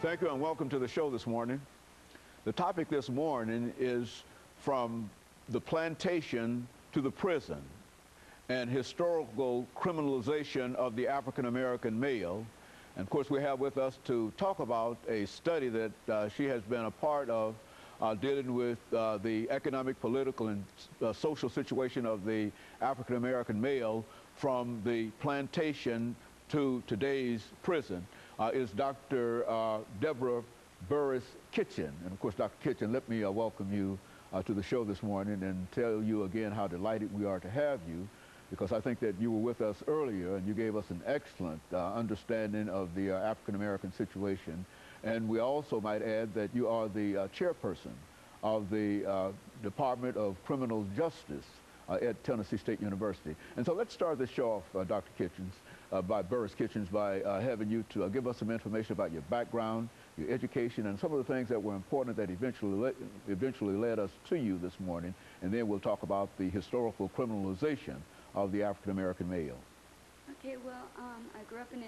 Thank you and welcome to the show this morning. The topic this morning is from the plantation to the prison and historical criminalization of the African-American male. And of course we have with us to talk about a study that she has been a part of dealing with the economic, political, and social situation of the African-American male from the plantation to today's prison. Is Dr. DBurris-Kitchen. And of course, Dr. Kitchen, let me welcome you to the show this morning and tell you again how delighted we are to have you, because I think that you were with us earlier and you gave us an excellent understanding of the African-American situation. And we also might add that you are the chairperson of the Department of Criminal Justice at Tennessee State University. And so let's start the show off, Dr. Burris-Kitchens, by having you to give us some information about your background, your education, and some of the things that were important that eventually led us to you this morning. And then we'll talk about the historical criminalization of the African-American male. Okay, well, I grew up in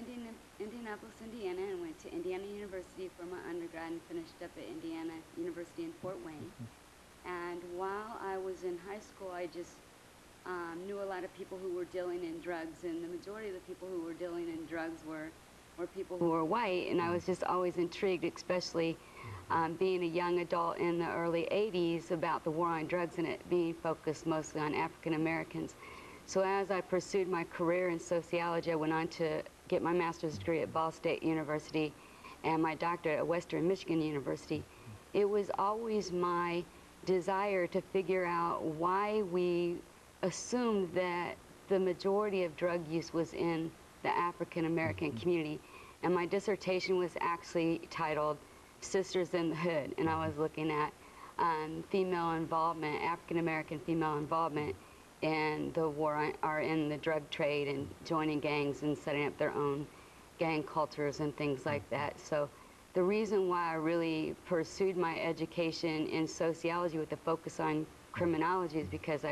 Indianapolis, Indiana, and went to Indiana University for my undergrad and finished up at Indiana University in Fort Wayne. And while I was in high school, I just knew a lot of people who were dealing in drugs, and the majority of the people who were dealing in drugs were people who were white, and I was just always intrigued, especially being a young adult in the early 80s, about the war on drugs and it being focused mostly on African Americans. So as I pursued my career in sociology, I went on to get my master's degree at Ball State University and my doctorate at Western Michigan University. It was always my desire to figure out why we assumed that the majority of drug use was in the African-American community. And my dissertation was actually titled Sisters in the Hood, and I was looking at female involvement, African-American female involvement in the war or in the drug trade and joining gangs and setting up their own gang cultures and things like that. So the reason why I really pursued my education in sociology with the focus on criminology is because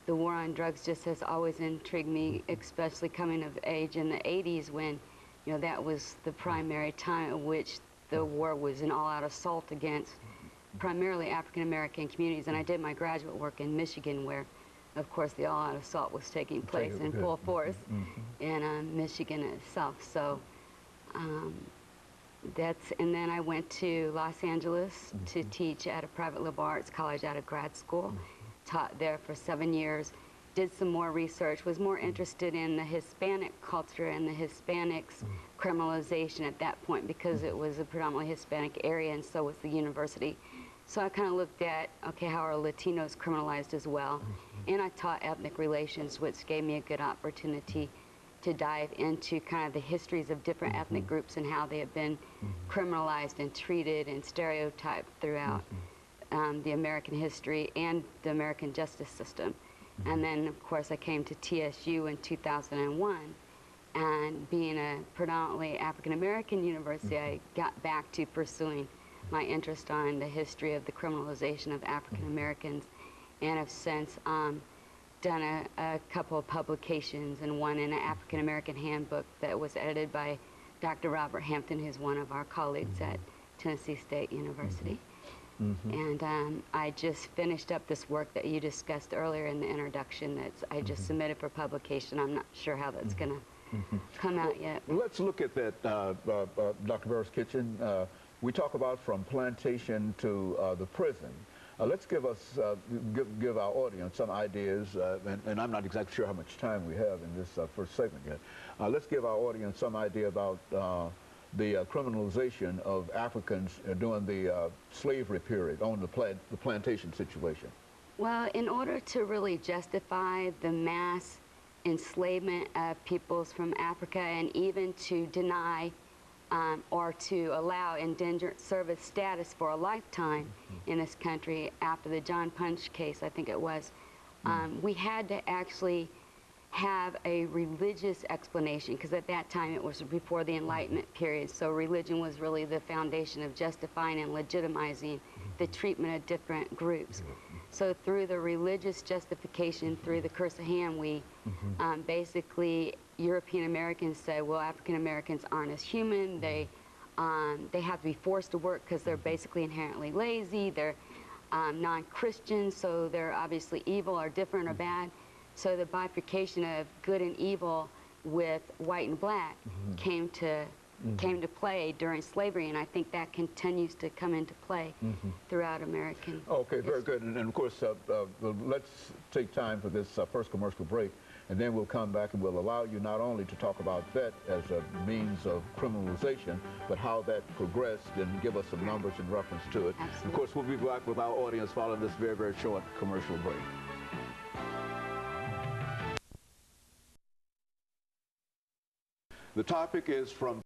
the war on drugs just has always intrigued me, especially coming of age in the 80s when, you know, that was the primary time at which the war was an all-out assault against primarily African-American communities. And I did my graduate work in Michigan where, of course, the all-out assault was taking place in full force in Michigan itself. So and then I went to Los Angeles to teach at a private liberal arts college out of grad school. Taught there for 7 years, did some more research, was more interested in the Hispanic culture and the Hispanics criminalization at that point because it was a predominantly Hispanic area and so was the university. So I kind of looked at, okay, how are Latinos criminalized as well? And I taught ethnic relations, which gave me a good opportunity to dive into kind of the histories of different ethnic groups and how they have been criminalized and treated and stereotyped throughout the American history and the American justice system. And then, of course, I came to TSU in 2001, and being a predominantly African-American university, I got back to pursuing my interest on the history of the criminalization of African-Americans, and have since done a couple of publications, and one in an African-American handbook that was edited by Dr. Robert Hampton, who's one of our colleagues at Tennessee State University. And I just finished up this work that you discussed earlier in the introduction that I just submitted for publication. I'm not sure how that's going to come out yet. Let's look at that, Dr. Burris-Kitchen. We talk about from plantation to the prison. Let's give our audience some ideas, and I'm not exactly sure how much time we have in this first segment yet. Let's give our audience some idea about the criminalization of Africans during the slavery period, on the plantation situation. Well, in order to really justify the mass enslavement of peoples from Africa, and even to deny or to allow indentured service status for a lifetime in this country after the John Punch case, I think it was, we had to actually have a religious explanation, because at that time it was before the Enlightenment period, so religion was really the foundation of justifying and legitimizing the treatment of different groups. So through the religious justification, through the curse of Ham, we basically, European Americans said, well, African Americans aren't as human, they They have to be forced to work because they're basically inherently lazy. They're non-Christian, so they're obviously evil or different or bad. So the bifurcation of good and evil with white and black came to play during slavery, and I think that continues to come into play throughout American Okay, very history. good. And of course, let's take time for this first commercial break, and then we'll come back and we'll allow you not only to talk about that as a means of criminalization, but how that progressed and give us some numbers in reference to it. Absolutely. Of course, we'll be back with our audience following this very, very short commercial break. The topic is from